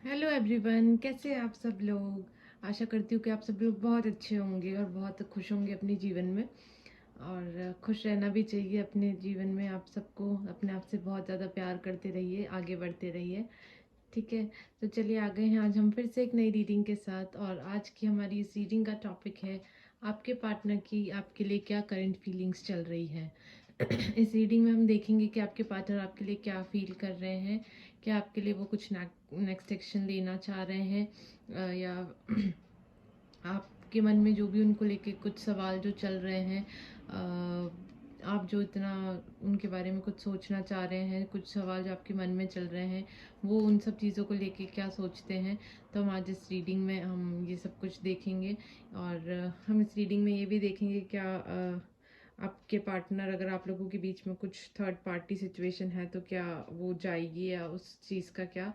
Hello everyone, कैसे हैं आप सब लोग। आशा करती हूँ कि आप सब लोग बहुत अच्छे होंगे और बहुत खुश होंगे अपने जीवन में। और खुश रहना भी चाहिए अपने जीवन में। आप सबको अपने आप से बहुत ज़्यादा प्यार करते रहिए, आगे बढ़ते रहिए। ठीक है, तो चलिए आ गए हैं आज हम फिर से एक नई रीडिंग के साथ। और आज की हमारी इस रीडिंग का टॉपिक है आपके पार्टनर की आपके लिए क्या करंट फीलिंग्स चल रही है। इस रीडिंग में हम देखेंगे कि आपके पार्टनर आपके लिए क्या फील कर रहे हैं। क्या आपके लिए वो कुछ नेक्स्ट एक्शन लेना चाह रहे हैं, या आपके मन में जो भी उनको लेके कुछ सवाल जो चल रहे हैं, आप जो इतना उनके बारे में कुछ सोचना चाह रहे हैं, कुछ सवाल जो आपके मन में चल रहे हैं, वो उन सब चीज़ों को लेके क्या सोचते हैं। तो हम आज इस रीडिंग में हम ये सब कुछ देखेंगे। और हम इस रीडिंग में ये भी देखेंगे क्या आपके पार्टनर, अगर आप लोगों के बीच में कुछ थर्ड पार्टी सिचुएशन है तो क्या वो जाएगी या उस चीज़ का क्या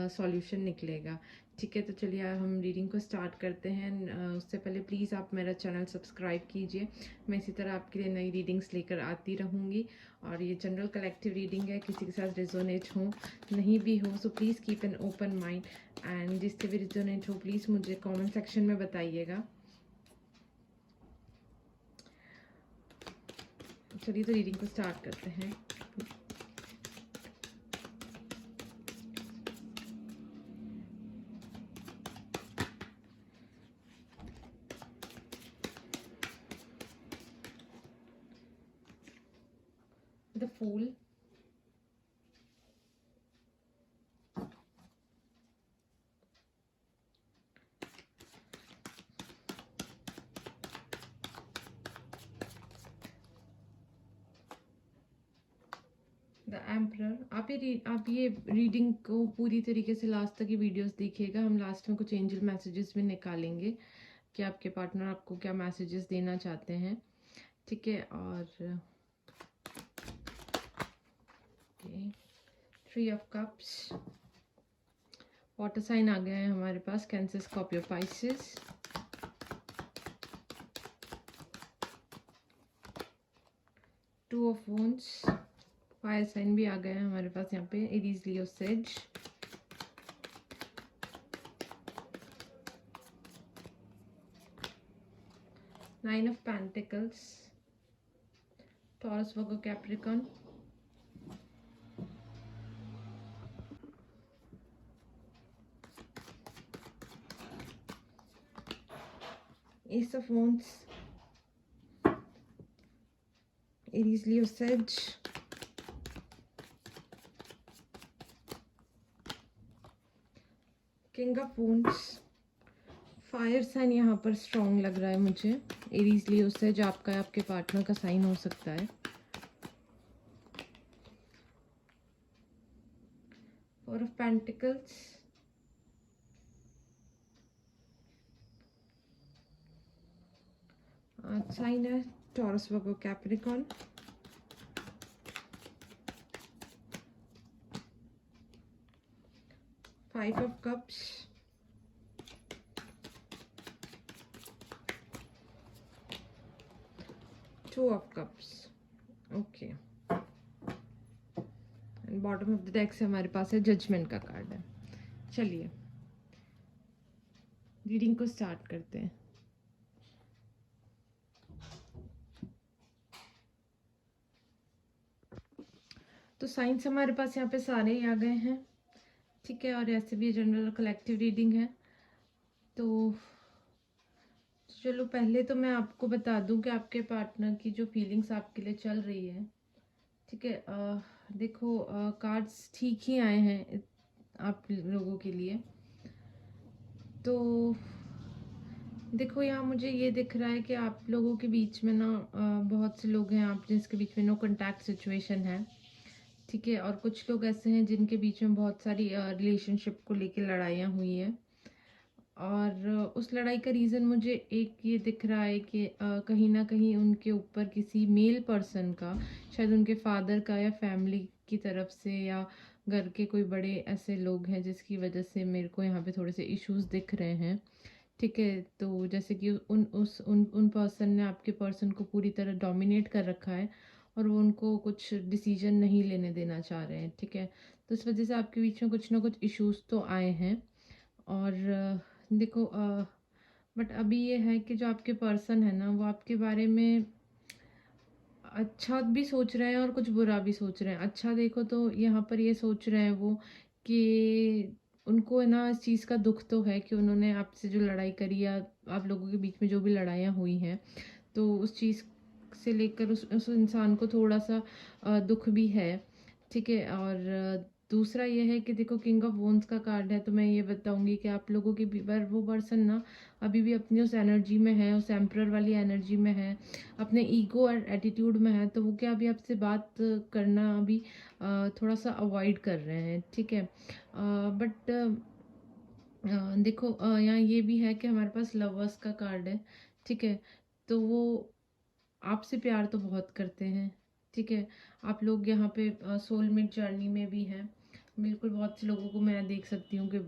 सॉल्यूशन निकलेगा। ठीक है, तो चलिए हम रीडिंग को स्टार्ट करते हैं। उससे पहले प्लीज़ आप मेरा चैनल सब्सक्राइब कीजिए। मैं इसी तरह आपके लिए नई रीडिंग्स लेकर आती रहूँगी। और ये जनरल कलेक्टिव रीडिंग है, किसी के साथ रिजोनेट हो नहीं भी हो so please keep an open mind. And जिससे भी रिजोनेट हो प्लीज़ मुझे कमेंट सेक्शन में बताइएगा। चलिए तो रीडिंग को स्टार्ट करते हैं। The fool, the emperor. आप ये रीडिंग को पूरी तरीके से लास्ट तक की वीडियोस देखिएगा। हम लास्ट में कुछ एंजल मैसेजेस भी निकालेंगे कि आपके पार्टनर आपको क्या मैसेजेस देना चाहते हैं। ठीक है, और three of cups, water sign आ गया है हमारे पास, Cancer, Scorpio, Pisces. Two of wands, fire sign भी आ गया है हमारे पास यहाँ पे, Aries, Leo, Sag. Nine of pentacles, Taurus, Virgo, Capricorn. Ace of wands, Aries, Leo, Sag. King of wands, fire sign यहाँ पर स्ट्रॉन्ग लग रहा है मुझे। एरीज, लियो, सेज आपका आपके पार्टनर का साइन हो सकता है। फोर ऑफ पेंटिकल्स, साइन है taurus, Virgo, Capricorn. Five of cups, two of cups. Okay, bottom of the deck से हमारे पास है जजमेंट का कार्ड है। चलिए रीडिंग को स्टार्ट करते हैं। तो साइंस हमारे पास यहाँ पे सारे ही आ गए हैं। ठीक है, और ऐसे भी जनरल कलेक्टिव रीडिंग है। तो चलो पहले तो मैं आपको बता दूं कि आपके पार्टनर की जो फीलिंग्स आपके लिए चल रही है। ठीक है, देखो कार्ड्स ठीक ही आए हैं आप लोगों के लिए। तो देखो यहाँ मुझे ये दिख रहा है कि आप लोगों के बीच में ना बहुत से लोग हैं आप जिसके बीच में नो कॉन्टैक्ट सिचुएशन है। ठीक है, और कुछ लोग ऐसे हैं जिनके बीच में बहुत सारी रिलेशनशिप को लेके लड़ाइयाँ हुई हैं। और उस लड़ाई का रीज़न मुझे एक ये दिख रहा है कि कहीं ना कहीं उनके ऊपर किसी मेल पर्सन का, शायद उनके फादर का या फैमिली की तरफ से, या घर के कोई बड़े ऐसे लोग हैं जिसकी वजह से मेरे को यहाँ पे थोड़े से इश्यूज दिख रहे हैं। ठीक है, तो जैसे कि उन पर्सन ने आपके पर्सन को पूरी तरह डोमिनेट कर रखा है और वो उनको कुछ डिसीजन नहीं लेने देना चाह रहे हैं। ठीक है, तो इस वजह से आपके बीच में कुछ ना कुछ इश्यूज़ तो आए हैं। और देखो बट अभी ये है कि जो आपके पर्सन है ना, वो आपके बारे में अच्छा भी सोच रहे हैं और कुछ बुरा भी सोच रहे हैं। अच्छा देखो तो यहाँ पर ये सोच रहे हैं वो कि उनको है ना इस चीज़ का दुःख तो है कि उन्होंने आपसे जो लड़ाई करी या आप लोगों के बीच में जो भी लड़ाइयाँ हुई हैं, तो उस चीज़ से लेकर उस इंसान को थोड़ा-सा दुःख भी है, ठीक है? और दूसरा ये है कि देखो किंग ऑफ वॉन्ड्स का कार्ड है, तो मैं ये बताऊँगी कि आप लोगों के भी पर वो पर्सन ना अभी भी अपनी उस एनर्जी में है, उस एम्परर वाली एनर्जी में है, अपने ईगो और एटीट्यूड में है, तो वो क्या अभी आपसे बात करना अभी थोड़ा-सा अवॉइड कर रहे हैं, ठीक है? बट देखो यहाँ ये भी है कि हमारे पास लवर्स का कार्ड है, ठीक है? तो वो आपसे प्यार तो बहुत करते हैं, ठीक है? आप लोग यहाँ पे सोलमेट जर्नी में भी हैं। बिल्कुल, बहुत से लोगों को मैं देख सकती हूँ कि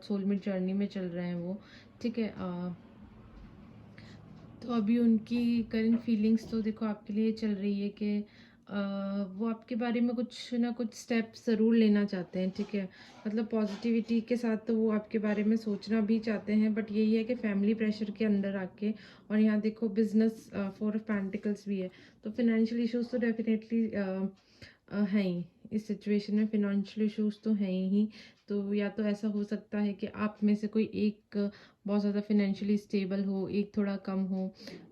सोलमेट जर्नी में चल रहे हैं वो, ठीक है? तो अभी उनकी करंट फीलिंग्स तो देखो आपके लिए चल रही है कि वो आपके बारे में कुछ ना कुछ स्टेप्स ज़रूर लेना चाहते हैं, ठीक है? मतलब पॉजिटिविटी के साथ तो वो आपके बारे में सोचना भी चाहते हैं, बट यही है कि फैमिली प्रेशर के अंदर आके, और यहाँ देखो बिजनेस फोर ऑफ पेंटिकल्स भी है, तो फाइनेंशियल इश्यूज तो डेफिनेटली हैं ही। इस सिचुएशन में फाइनेंशियल इश्यूज तो हैं ही। तो या तो ऐसा हो सकता है कि आप में से कोई एक बहुत ज़्यादा फाइनेंशियली स्टेबल हो, एक थोड़ा कम हो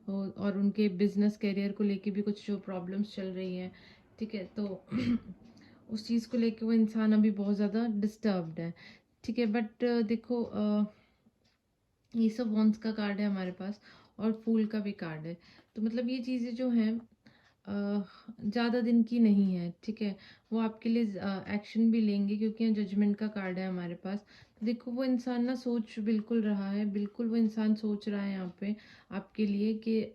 और उनके बिजनेस करियर को लेके भी कुछ जो प्रॉब्लम्स चल रही हैं, ठीक है? तो उस चीज़ को लेके वो इंसान अभी बहुत ज़्यादा डिस्टर्ब्ड है, ठीक है? बट देखो ये सब वॉन्ड्स का कार्ड है हमारे पास, और फूल का भी कार्ड है। तो मतलब ये चीज़ें जो हैं ज़्यादा दिन की नहीं है, ठीक है? वो आपके लिए एक्शन भी लेंगे, क्योंकि यहाँ जजमेंट का कार्ड है हमारे पास। तो देखो वो इंसान ना सोच बिल्कुल रहा है, बिल्कुल वो इंसान सोच रहा है यहाँ पे आपके लिए कि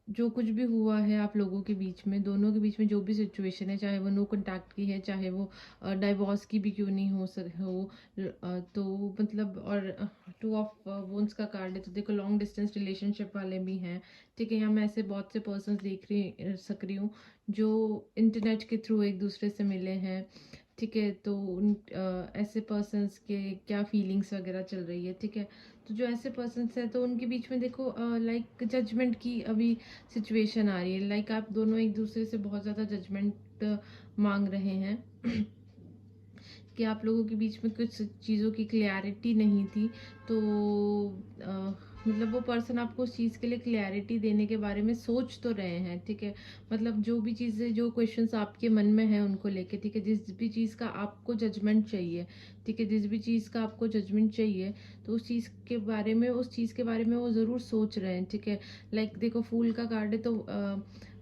जो कुछ भी हुआ है आप लोगों के बीच में, दोनों के बीच में जो भी सिचुएशन है, चाहे वो नो कॉन्टैक्ट की है, चाहे वो डाइवोर्स की भी क्यों नहीं तो मतलब, और टू ऑफ वोन्स का कार्ड है, तो देखो लॉन्ग डिस्टेंस रिलेशनशिप वाले भी हैं, ठीक है? यहाँ मैं ऐसे बहुत से पर्सन्स सक रही हूँ जो इंटरनेट के थ्रू एक दूसरे से मिले हैं, ठीक है? तो ऐसे पर्सन्स के क्या फीलिंग्स वगैरह चल रही है, ठीक है? तो जो ऐसे पर्सन्स हैं, तो उनके बीच में देखो लाइक जजमेंट की अभी सिचुएशन आ रही है, लाइक आप दोनों एक दूसरे से बहुत ज़्यादा जजमेंट मांग रहे हैं कि आप लोगों के बीच में कुछ चीज़ों की क्लैरिटी नहीं थी। तो मतलब वो पर्सन आपको उस चीज़ के लिए क्लैरिटी देने के बारे में सोच तो रहे हैं, ठीक है? मतलब जो भी चीज़ें, जो क्वेश्चंस आपके मन में हैं उनको लेके, ठीक है? जिस भी चीज़ का आपको जजमेंट चाहिए, ठीक है? जिस भी चीज़ का आपको जजमेंट चाहिए, तो उस चीज़ के बारे में, उस चीज़ के बारे में वो ज़रूर सोच रहे हैं, ठीक है? लाइक देखो फूल का कार्ड है, तो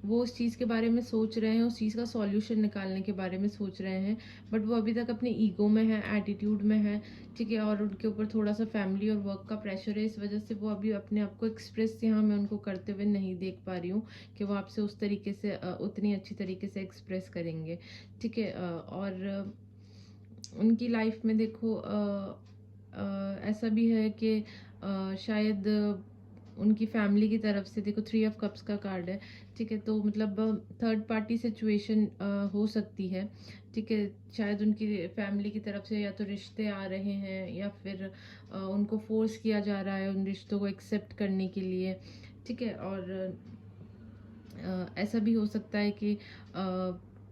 वो उस चीज़ के बारे में सोच रहे हैं, उस चीज़ का सॉल्यूशन निकालने के बारे में सोच रहे हैं, बट वो अभी तक अपने ईगो में है, एटीट्यूड में है, ठीक है? और उनके ऊपर थोड़ा-सा फैमिली और वर्क का प्रेशर है, इस वजह से वो अभी अपने आप को एक्सप्रेस यहाँ मैं उनको करते हुए नहीं देख पा रही हूँ कि वो आपसे उस तरीके से उतनी अच्छी तरीके से एक्सप्रेस करेंगे, ठीक है? और उनकी लाइफ में देखो ऐसा भी है कि शायद उनकी फैमिली की तरफ से देखो थ्री ऑफ कप्स का कार्ड है, ठीक है? तो मतलब थर्ड पार्टी सिचुएशन हो सकती है, ठीक है? शायद उनकी फैमिली की तरफ से या तो रिश्ते आ रहे हैं, या फिर उनको फोर्स किया जा रहा है उन रिश्तों को एक्सेप्ट करने के लिए, ठीक है? और ऐसा भी हो सकता है कि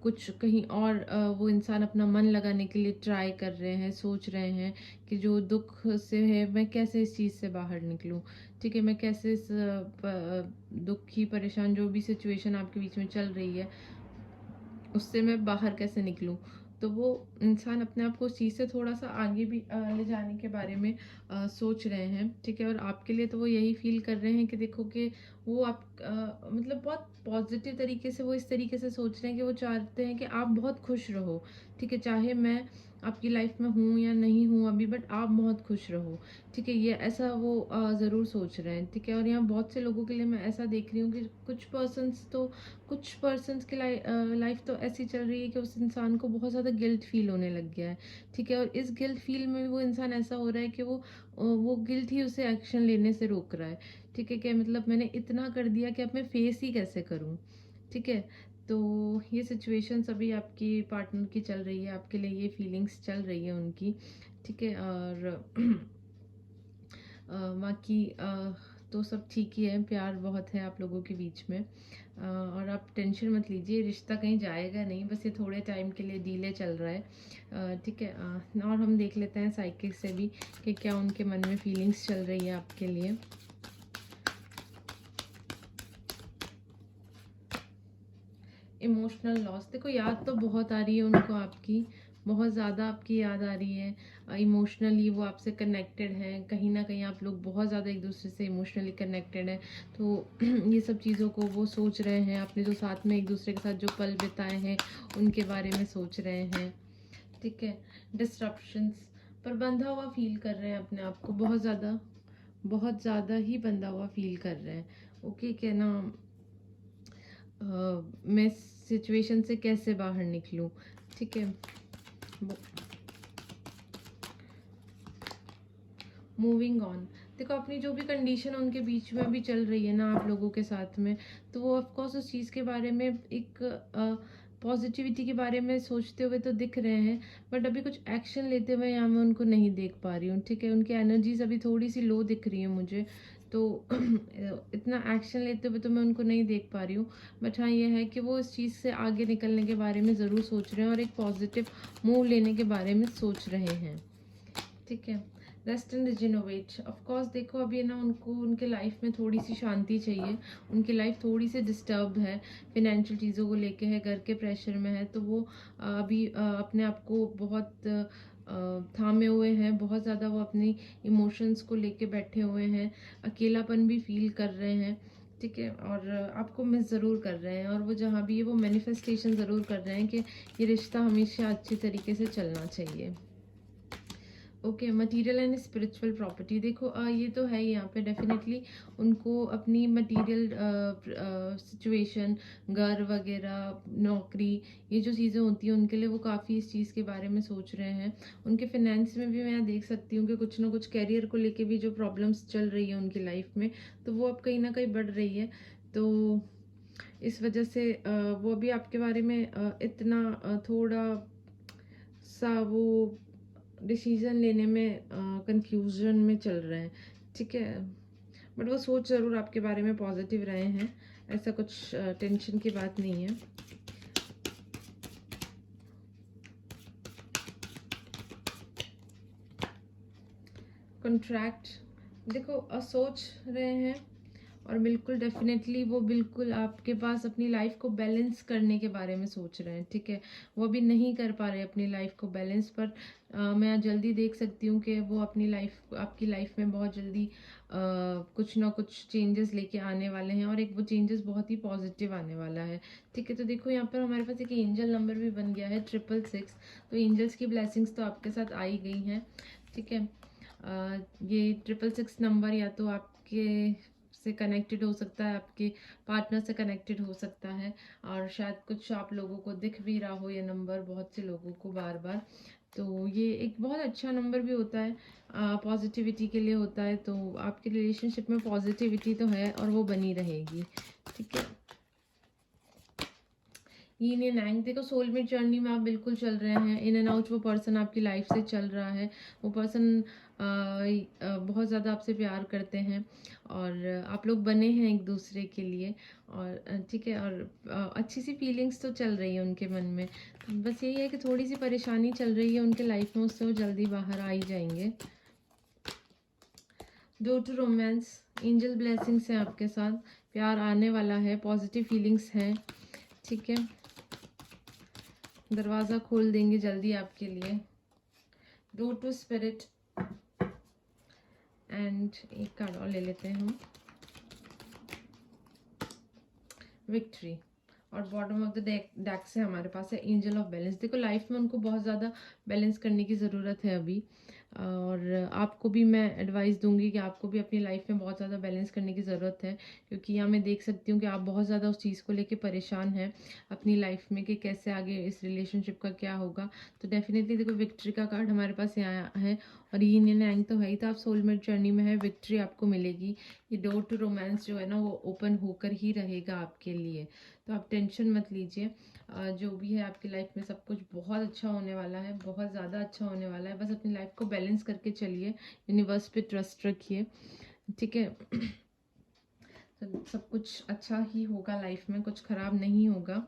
कुछ कहीं और वो इंसान अपना मन लगाने के लिए ट्राई कर रहे हैं, सोच रहे हैं कि जो दुख से है मैं कैसे इस चीज़ से बाहर निकलूँ, ठीक है? मैं कैसे इस दुखी परेशान जो भी सिचुएशन आपके बीच में चल रही है, उससे मैं बाहर कैसे निकलूँ? तो वो इंसान अपने आप को उस चीज़ से थोड़ा-सा आगे भी ले जाने के बारे में सोच रहे हैं, ठीक है? और आपके लिए तो वो यही फ़ील कर रहे हैं कि देखो कि वो आप मतलब बहुत पॉज़िटिव तरीके से वो इस तरीके से सोच रहे हैं कि वो चाहते हैं कि आप बहुत खुश रहो, ठीक है? चाहे मैं आपकी लाइफ़ में हूँ या नहीं हूँ अभी, बट आप बहुत खुश रहो, ठीक है? ये ऐसा वो ज़रूर सोच रहे हैं, ठीक है? और यहाँ बहुत से लोगों के लिए मैं ऐसा देख रही हूँ कि कुछ पर्सन्स की लाइफ तो ऐसी चल रही है कि उस इंसान को बहुत ज़्यादा गिल्ट फील होने लग गया है, ठीक है? और इस गिल्ट फील में वो इंसान ऐसा हो रहा है कि वो गिल्ट ही उसे एक्शन लेने से रोक रहा है, ठीक है? कि मतलब मैंने इतना कर दिया कि अब मैं फेस ही कैसे करूँ, ठीक है? तो ये सिचुएशंस अभी आपकी पार्टनर की चल रही है, आपके लिए ये फीलिंग्स चल रही है उनकी, ठीक है। और बाकी तो सब ठीक ही है, प्यार बहुत है आप लोगों के बीच में। और आप टेंशन मत लीजिए, रिश्ता कहीं जाएगा नहीं, बस ये थोड़े टाइम के लिए डीले चल रहा है, ठीक है। और हम देख लेते हैं साइकिक से भी कि क्या उनके मन में फीलिंग्स चल रही है आपके लिए। इमोशनल लॉस, देखो याद तो बहुत आ रही है उनको आपकी, बहुत ज़्यादा आपकी याद आ रही है। इमोशनली वो आपसे कनेक्टेड हैं, कहीं ना कहीं आप लोग बहुत ज़्यादा एक दूसरे से इमोशनली कनेक्टेड हैं। तो ये सब चीज़ों को वो सोच रहे हैं, आपने जो साथ में एक दूसरे के साथ जो पल बिताए हैं उनके बारे में सोच रहे हैं, ठीक है। डिस्ट्रप्शंस पर बंधा हुआ फील कर रहे हैं अपने आप को, बहुत ज़्यादा ही बंधा हुआ फील कर रहे हैं। ओके, क्या ना, मैं सिचुएशन से कैसे बाहर निकलूं, ठीक है। मूविंग ऑन, देखो अपनी जो भी कंडीशन उनके बीच में अभी चल रही है ना आप लोगों के साथ में, तो वो ऑफकोर्स उस चीज़ के बारे में एक पॉजिटिविटी के बारे में सोचते हुए तो दिख रहे हैं, बट अभी कुछ एक्शन लेते हुए यहाँ मैं उनको नहीं देख पा रही हूँ, ठीक है। उनकी एनर्जीज अभी थोड़ी सी लो दिख रही है मुझे, तो इतना एक्शन लेते हुए तो मैं उनको नहीं देख पा रही हूँ। बट हाँ, ये है कि वो इस चीज़ से आगे निकलने के बारे में ज़रूर सोच रहे हैं और एक पॉजिटिव मूव लेने के बारे में सोच रहे हैं, ठीक है। रेस्ट एंड रिजिनोवेट, ऑफ कोर्स देखो अभी ना उनको उनके लाइफ में थोड़ी सी शांति चाहिए, उनकी लाइफ थोड़ी सी डिस्टर्ब है, फिनेंशियल चीज़ों को लेके है, घर के प्रेशर में है, तो वो अभी अपने आप को बहुत थामे हुए हैं, बहुत ज़्यादा वो अपनी इमोशंस को लेके बैठे हुए हैं, अकेलापन भी फील कर रहे हैं, ठीक है। और आपको मिस ज़रूर कर रहे हैं, और वो जहाँ भी है वो मैनिफेस्टेशन ज़रूर कर रहे हैं कि ये रिश्ता हमेशा अच्छी तरीके से चलना चाहिए। Okay, material and spiritual property, देखो ये तो है ही यहाँ पे डेफिनेटली उनको अपनी मटेरियल सिचुएशन, घर वगैरह, नौकरी, ये जो चीज़ें होती हैं उनके लिए वो काफ़ी इस चीज़ के बारे में सोच रहे हैं। उनके फाइनेंस में भी मैं देख सकती हूँ कि कुछ ना कुछ कैरियर को लेके भी जो प्रॉब्लम्स चल रही है उनकी लाइफ में, तो वो अब कहीं ना कहीं बढ़ रही है। तो इस वजह से वो भी आपके बारे में इतना थोड़ा सा वो डिसीजन लेने में कंफ्यूजन में चल रहे हैं, ठीक है। बट वो सोच ज़रूर आपके बारे में पॉजिटिव रहे हैं, ऐसा कुछ टेंशन की बात नहीं है। कॉन्ट्रैक्ट, देखो सोच रहे हैं, और बिल्कुल डेफिनेटली वो बिल्कुल आपके पास अपनी लाइफ को बैलेंस करने के बारे में सोच रहे हैं, ठीक है। वो अभी नहीं कर पा रहे अपनी लाइफ को बैलेंस, पर मैं जल्दी देख सकती हूँ कि वो अपनी लाइफ, आपकी लाइफ में बहुत जल्दी कुछ ना कुछ चेंजेस लेके आने वाले हैं, और एक वो चेंजेस बहुत ही पॉजिटिव आने वाला है, ठीक है। तो देखो यहाँ पर हमारे पास एक एंजल नंबर भी बन गया है 666, तो एंजल्स की ब्लेसिंग्स तो आपके साथ आ ही गई हैं, ठीक है। ये 666 नंबर या तो आपके से कनेक्टेड हो सकता है, आपके पार्टनर से कनेक्टेड हो सकता है, और शायद कुछ आप लोगों को दिख भी रहा हो ये नंबर बहुत से लोगों को बार बार। तो ये एक बहुत अच्छा नंबर भी होता है, पॉजिटिविटी के लिए होता है, तो आपके रिलेशनशिप में पॉजिटिविटी तो है और वो बनी रहेगी, ठीक है। यीन एंड यांग, देखो सोलमेट जर्नी में आप बिल्कुल चल रहे हैं, इन एंड आउट वो पर्सन आपकी लाइफ से चल रहा है, वो पर्सन बहुत ज़्यादा आपसे प्यार करते हैं, और आप लोग बने हैं एक दूसरे के लिए, और ठीक है। और अच्छी सी फीलिंग्स तो चल रही है उनके मन में, बस यही है कि थोड़ी सी परेशानी चल रही है उनके लाइफ में, उससे वो जल्दी बाहर आ ही जाएंगे। Door to romance, angel blessings हैं आपके साथ, प्यार आने वाला है, पॉजिटिव फीलिंग्स हैं, ठीक है। दरवाज़ा खोल देंगे जल्दी आपके लिए। डोर टू स्पिरिट, एंड एक कार्ड और ले लेते हैं हम, विक्ट्री। और बॉटम ऑफ द डेक से हमारे पास है एंजल ऑफ बैलेंस, देखो लाइफ में उनको बहुत ज़्यादा बैलेंस करने की ज़रूरत है अभी, और आपको भी मैं एडवाइस दूँगी कि आपको भी अपनी लाइफ़ में बहुत ज़्यादा बैलेंस करने की ज़रूरत है, क्योंकि यहाँ मैं देख सकती हूँ कि आप बहुत ज़्यादा उस चीज़ को लेके परेशान हैं अपनी लाइफ़ में कि कैसे आगे इस रिलेशनशिप का क्या होगा। तो डेफ़िनेटली देखो, विक्ट्री का कार्ड हमारे पास यहाँ है और यिन एंड यांग तो है ही, तो आप सोलमेट जर्नी में है, विक्ट्री आपको मिलेगी। ये डोर टू रोमांस जो है ना, वो ओपन होकर ही रहेगा आपके लिए, तो आप टेंशन मत लीजिए। जो भी है आपकी लाइफ में सब कुछ बहुत अच्छा होने वाला है, बहुत ज़्यादा अच्छा होने वाला है। बस अपनी लाइफ को बैलेंस करके चलिए, यूनिवर्स पे ट्रस्ट रखिए, ठीक है। तो सब कुछ अच्छा ही होगा लाइफ में, कुछ ख़राब नहीं होगा।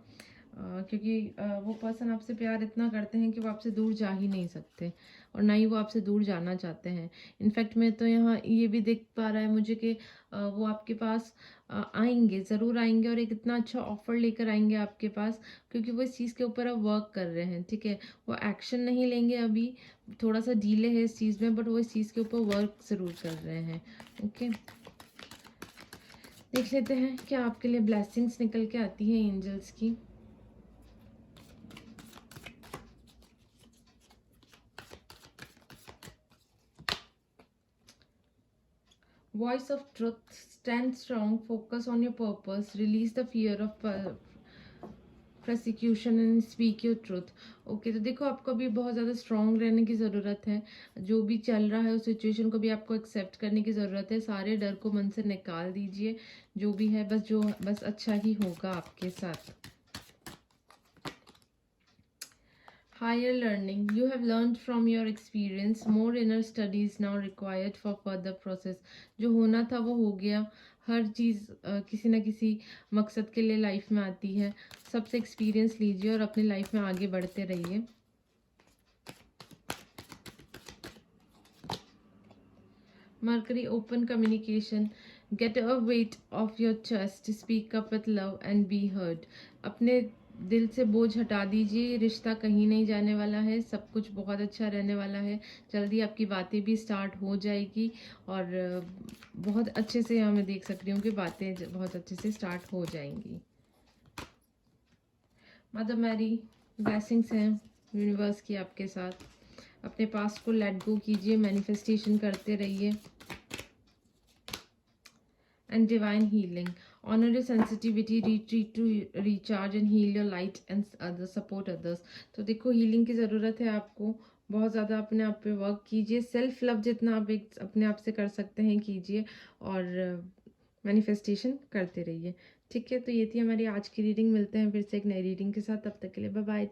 क्योंकि वो पर्सन आपसे प्यार इतना करते हैं कि वो आपसे दूर जा ही नहीं सकते और ना ही वो आपसे दूर जाना चाहते हैं। इनफैक्ट मैं तो यहाँ ये भी देख पा रहा है मुझे कि वो आपके पास आएँगे, ज़रूर आएँगे और एक इतना अच्छा ऑफ़र लेकर आएँगे आपके पास, क्योंकि वो इस चीज़ के ऊपर अब वर्क कर रहे हैं, ठीक है। वो एक्शन नहीं लेंगे अभी, थोड़ा-सा डिले है इस चीज़ में, बट वो इस चीज़ के ऊपर वर्क ज़रूर कर रहे हैं, ओके। देख लेते हैं क्या आपके लिए ब्लेसिंग्स निकल के आती हैं एंजल्स की। Voice of truth, stand strong, focus on your purpose, release the fear of prosecution and speak your truth. Okay, तो देखो, आपको अभी बहुत ज़्यादा स्ट्रॉन्ग रहने की ज़रूरत है। जो भी चल रहा है उस सिचुएशन को भी आपको एक्सेप्ट करने की ज़रूरत है। सारे डर को मन से निकाल दीजिए। जो भी है बस अच्छा ही होगा आपके साथ। Higher learning. You have learned from your experience. More inner studies now required for further process. जो होना था वो हो गया। हर चीज़ किसी न किसी मकसद के लिए लाइफ में आती है। सबसे एक्सपीरियंस लीजिए और अपनी लाइफ में आगे बढ़ते रहिए। Mercury, open communication. Get a weight off your chest. Speak up with love and be heard. अपने दिल से बोझ हटा दीजिए। रिश्ता कहीं नहीं जाने वाला है, सब कुछ बहुत अच्छा रहने वाला है। जल्दी आपकी बातें भी स्टार्ट हो जाएगी और बहुत अच्छे से यहाँ मैं देख सक रही हूँ कि बातें बहुत अच्छे से स्टार्ट हो जाएंगी। मदर मैरी, ब्लेसिंग्स हैं यूनिवर्स की आपके साथ। अपने पास्ट को लेट गो कीजिए, मैनिफेस्टेशन करते रहिए। And divine healing. Honor your sensitivity, retreat to recharge and heal your light and others, support others. तो देखो, हीलिंग की ज़रूरत है आपको। बहुत ज़्यादा अपने आप पे वर्क कीजिए। सेल्फ लव जितना आप एक अपने आप से कर सकते हैं कीजिए और मैनिफेस्टेशन करते रहिए, ठीक है। तो ये थी हमारी आज की रीडिंग। मिलते हैं फिर से एक नई रीडिंग के साथ। तब तक के लिए बाय बाय।